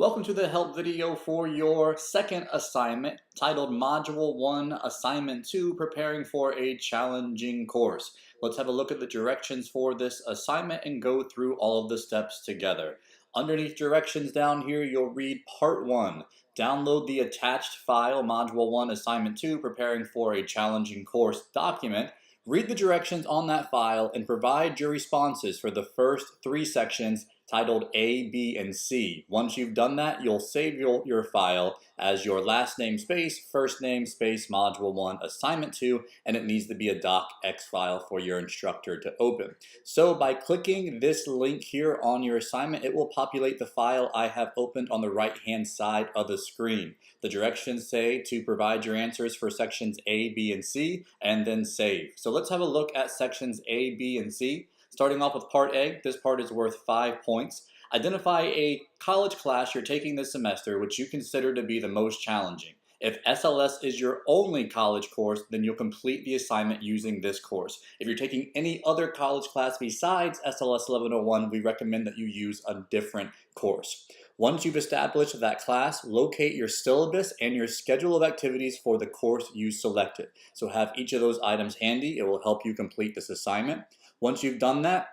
Welcome to the help video for your second assignment titled Module 1, Assignment 2, Preparing for a Challenging Course. Let's have a look at the directions for this assignment and go through all of the steps together. Underneath directions down here, you'll read Part 1. Download the attached file, Module 1, Assignment 2, Preparing for a Challenging Course document. Read the directions on that file and provide your responses for the first three sections titled A, B, and C. Once you've done that, you'll save your file as your last name space, first name space, Module 1, Assignment 2, and it needs to be a docx file for your instructor to open. So by clicking this link here on your assignment, it will populate the file I have opened on the right-hand side of the screen. The directions say to provide your answers for sections A, B, and C, and then save. So let's have a look at sections A, B, and C. Starting off with Part A, this part is worth 5 points. Identify a college class you're taking this semester which you consider to be the most challenging. If SLS is your only college course, then you'll complete the assignment using this course. If you're taking any other college class besides SLS 1101, we recommend that you use a different course. Once you've established that class, locate your syllabus and your schedule of activities for the course you selected. So have each of those items handy. It will help you complete this assignment. Once you've done that,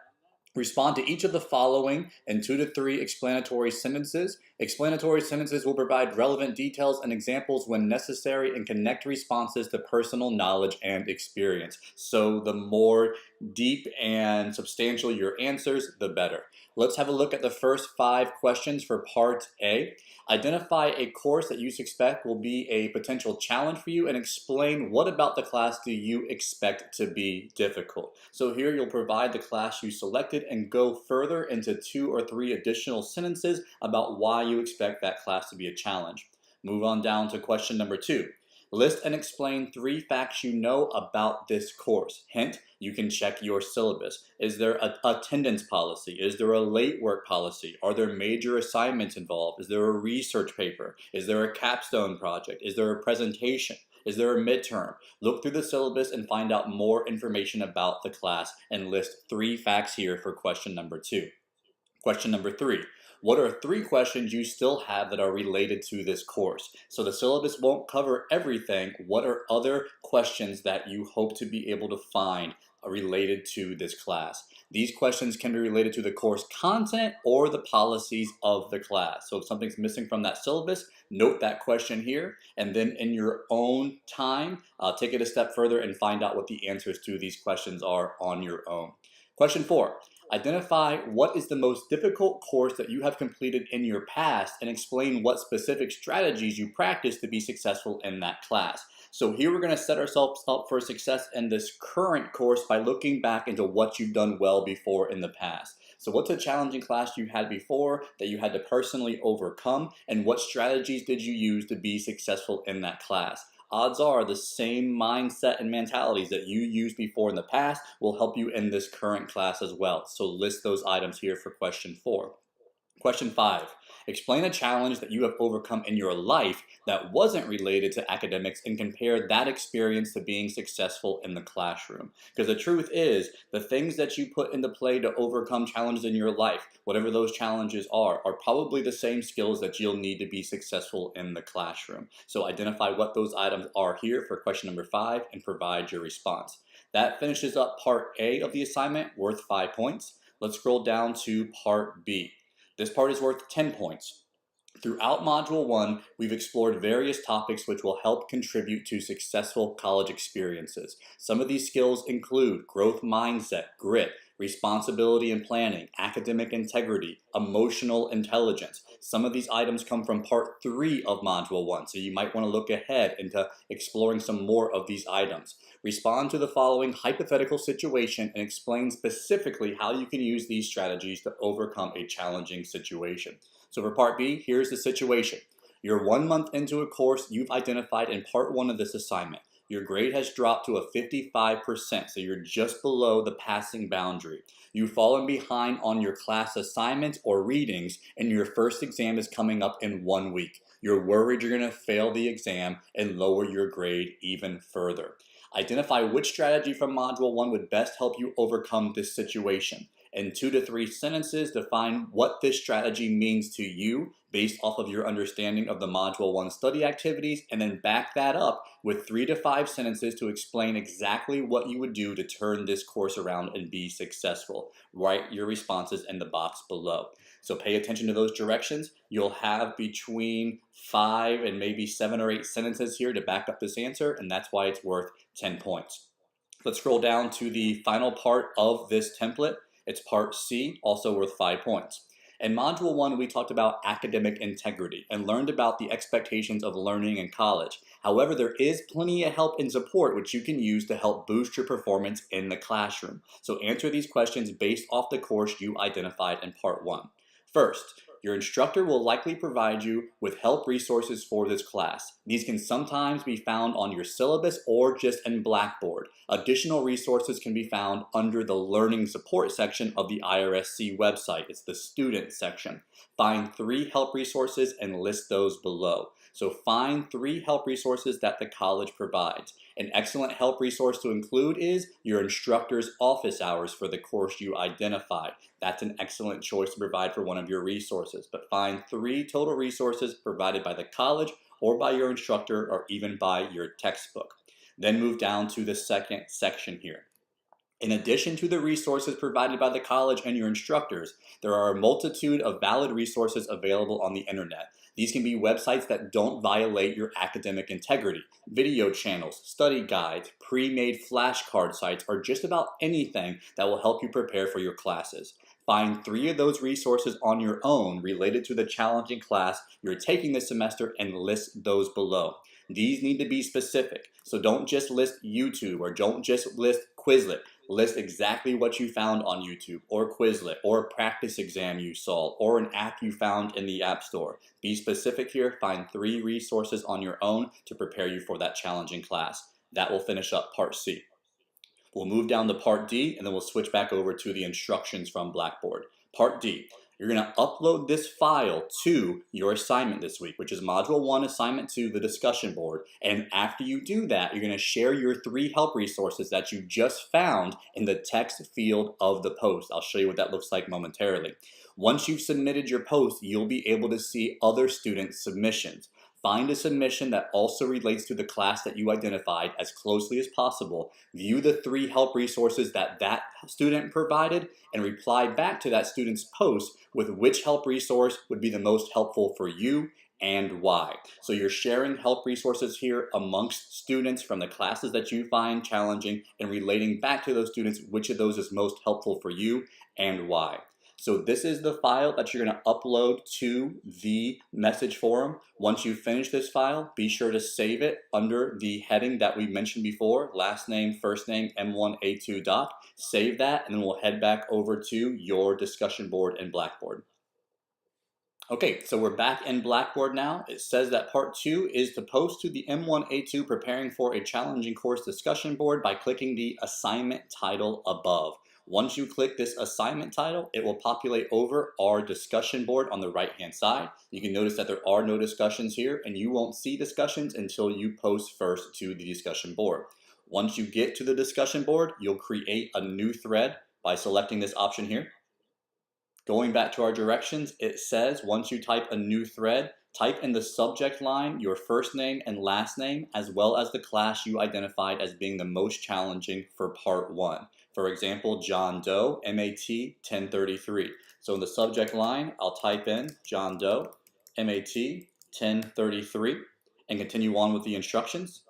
respond to each of the following in 2 to 3 explanatory sentences. Explanatory sentences will provide relevant details and examples when necessary and connect responses to personal knowledge and experience. So the more deep and substantial your answers, the better. Let's have a look at the first 5 questions for Part A. Identify a course that you suspect will be a potential challenge for you and explain what about the class do you expect to be difficult. So here you'll provide the class you selected and go further into 2 or 3 additional sentences about why you expect that class to be a challenge. Move on down to question number 2. List and explain 3 facts you know about this course. Hint, you can check your syllabus. Is there an attendance policy? Is there a late work policy? Are there major assignments involved? Is there a research paper? Is there a capstone project? Is there a presentation? Is there a midterm? Look through the syllabus and find out more information about the class and list 3 facts here for question number 2. Question number 3. What are 3 questions you still have that are related to this course? So the syllabus won't cover everything. What are other questions that you hope to be able to find related to this class? These questions can be related to the course content or the policies of the class. So if something's missing from that syllabus, note that question here, and then in your own time, take it a step further and find out what the answers to these questions are on your own. Question 4. Identify what is the most difficult course that you have completed in your past and explain what specific strategies you practice to be successful in that class. So here we're going to set ourselves up for success in this current course by looking back into what you've done well before in the past. So what's a challenging class you had before that you had to personally overcome, and what strategies did you use to be successful in that class? Odds are the same mindset and mentalities that you used before in the past will help you in this current class as well. So list those items here for question 4. Question 5. Explain a challenge that you have overcome in your life that wasn't related to academics and compare that experience to being successful in the classroom. Because the truth is, the things that you put into play to overcome challenges in your life, whatever those challenges are probably the same skills that you'll need to be successful in the classroom. So identify what those items are here for question number 5 and provide your response. That finishes up Part A of the assignment, worth 5 points. Let's scroll down to Part B. This part is worth 10 points. Throughout Module 1, we've explored various topics which will help contribute to successful college experiences. Some of these skills include growth mindset, grit, responsibility and planning, academic integrity, emotional intelligence. Some of these items come from Part 3 of Module 1, so you might want to look ahead into exploring some more of these items. Respond to the following hypothetical situation and explain specifically how you can use these strategies to overcome a challenging situation. So for Part B, here's the situation. You're 1 month into a course you've identified in Part 1 of this assignment. Your grade has dropped to a 55%, so you're just below the passing boundary. You've fallen behind on your class assignments or readings, and your first exam is coming up in 1 week. You're worried you're going to fail the exam and lower your grade even further. Identify which strategy from Module 1 would best help you overcome this situation. in 2 to 3 sentences, define what this strategy means to you based off of your understanding of the Module 1 study activities, and then back that up with 3 to 5 sentences to explain exactly what you would do to turn this course around and be successful. Write your responses in the box below. So pay attention to those directions. You'll have between 5 and maybe 7 or 8 sentences here to back up this answer, and that's why it's worth 10 points. Let's scroll down to the final part of this template. It's part C, also worth 5 points. In Module 1, we talked about academic integrity and learned about the expectations of learning in college. However, there is plenty of help and support which you can use to help boost your performance in the classroom. So answer these questions based off the course you identified in Part 1. First, your instructor will likely provide you with help resources for this class. These can sometimes be found on your syllabus or just in Blackboard. Additional resources can be found under the Learning Support section of the IRSC website. It's the Student section. Find 3 help resources and list those below. So find 3 help resources that the college provides. An excellent help resource to include is your instructor's office hours for the course you identified. That's an excellent choice to provide for one of your resources, but find 3 total resources provided by the college or by your instructor or even by your textbook. Then move down to the second section here. In addition to the resources provided by the college and your instructors, there are a multitude of valid resources available on the internet. These can be websites that don't violate your academic integrity, video channels, study guides, pre-made flashcard sites, or just about anything that will help you prepare for your classes. Find 3 of those resources on your own related to the challenging class you're taking this semester and list those below. These need to be specific, so don't just list YouTube or don't just list Quizlet. List exactly what you found on YouTube or Quizlet or a practice exam you saw or an app you found in the App Store. Be specific here. Find 3 resources on your own to prepare you for that challenging class. That will finish up Part C. We'll move down to Part D and then we'll switch back over to the instructions from Blackboard. Part D. You're going to upload this file to your assignment this week, which is Module 1, Assignment 2, the discussion board. And after you do that, you're going to share your 3 help resources that you just found in the text field of the post. I'll show you what that looks like momentarily. Once you've submitted your post, you'll be able to see other students' submissions. Find a submission that also relates to the class that you identified as closely as possible. View the 3 help resources that that student provided and reply back to that student's post with which help resource would be the most helpful for you and why. So you're sharing help resources here amongst students from the classes that you find challenging and relating back to those students which of those is most helpful for you and why. So this is the file that you're going to upload to the message forum. Once you finish this file, be sure to save it under the heading that we mentioned before, last name, first name, M1A2 doc. Save that, and then we'll head back over to your discussion board in Blackboard. Okay, so we're back in Blackboard now. It says that Part 2 is to post to the M1A2 preparing for a challenging course discussion board by clicking the assignment title above. Once you click this assignment title, it will populate over our discussion board on the right-hand side. You can notice that there are no discussions here, and you won't see discussions until you post first to the discussion board. Once you get to the discussion board, you'll create a new thread by selecting this option here. Going back to our directions, it says once you type a new thread, type in the subject line your first name and last name, as well as the class you identified as being the most challenging for Part 1. For example, John Doe, MAT 1033. So in the subject line, I'll type in John Doe, MAT 1033, and continue on with the instructions.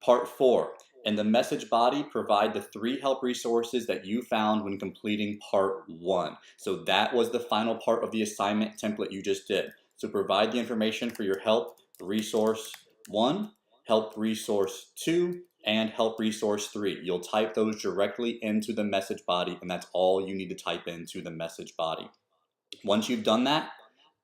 Part 4. In the message body, provide the 3 help resources that you found when completing Part 1. So that was the final part of the assignment template you just did. So provide the information for your help resource 1, help resource 2, and help resource 3. You'll type those directly into the message body, and that's all you need to type into the message body. Once you've done that,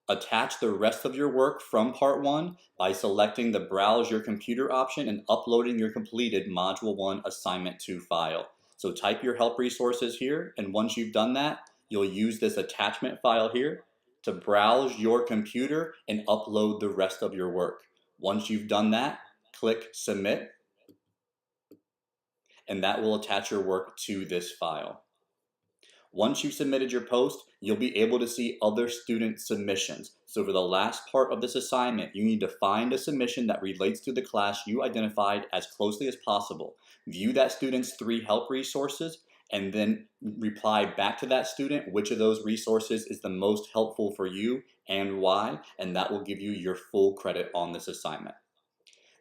attach the rest of your work from Part 1 by selecting the Browse Your Computer option and uploading your completed Module 1 Assignment 2 file. So type your help resources here, and once you've done that, you'll use this attachment file here to browse your computer and upload the rest of your work. Once you've done that, click Submit, and that will attach your work to this file. Once you've submitted your post, you'll be able to see other student submissions. So for the last part of this assignment, you need to find a submission that relates to the class you identified as closely as possible. View that student's 3 help resources, and then reply back to that student which of those resources is the most helpful for you and why, and that will give you your full credit on this assignment.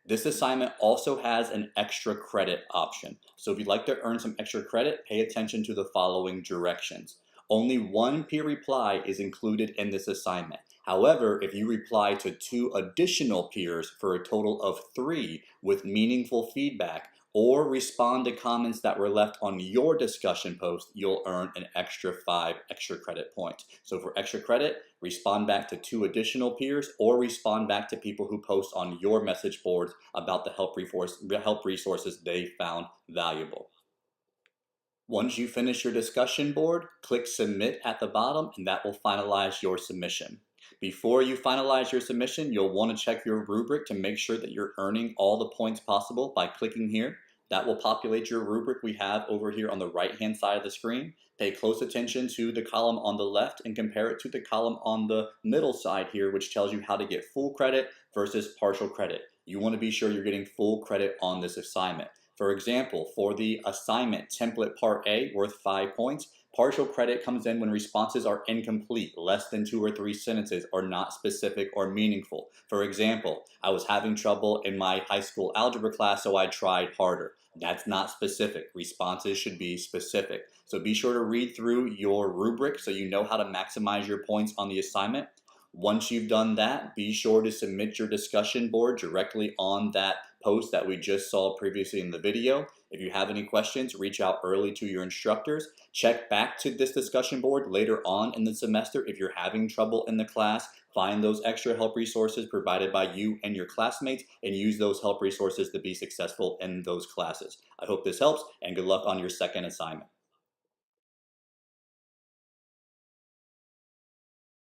This assignment also has an extra credit option. So if you'd like to earn some extra credit, pay attention to the following directions. Only 1 peer reply is included in this assignment. However, if you reply to 2 additional peers for a total of 3 with meaningful feedback, or respond to comments that were left on your discussion post, you'll earn an extra 5 extra credit points. So for extra credit, respond back to 2 additional peers, or respond back to people who post on your message boards about the help resources they found valuable. Once you finish your discussion board, click Submit at the bottom, and that will finalize your submission. Before you finalize your submission, you'll want to check your rubric to make sure that you're earning all the points possible by clicking here. That will populate your rubric we have over here on the right-hand side of the screen. Pay close attention to the column on the left and compare it to the column on the middle side here, which tells you how to get full credit versus partial credit. You want to be sure you're getting full credit on this assignment. For example, for the assignment template part A worth 5 points, partial credit comes in when responses are incomplete, less than 2 or 3 sentences, or not specific or meaningful. For example, I was having trouble in my high school algebra class, so I tried harder. That's not specific. Responses should be specific. So be sure to read through your rubric so you know how to maximize your points on the assignment. Once you've done that, be sure to submit your discussion board directly on that post that we just saw previously in the video. If you have any questions, reach out early to your instructors. Check back to this discussion board later on in the semester if you're having trouble in the class. Find those extra help resources provided by you and your classmates and use those help resources to be successful in those classes. I hope this helps, and good luck on your second assignment.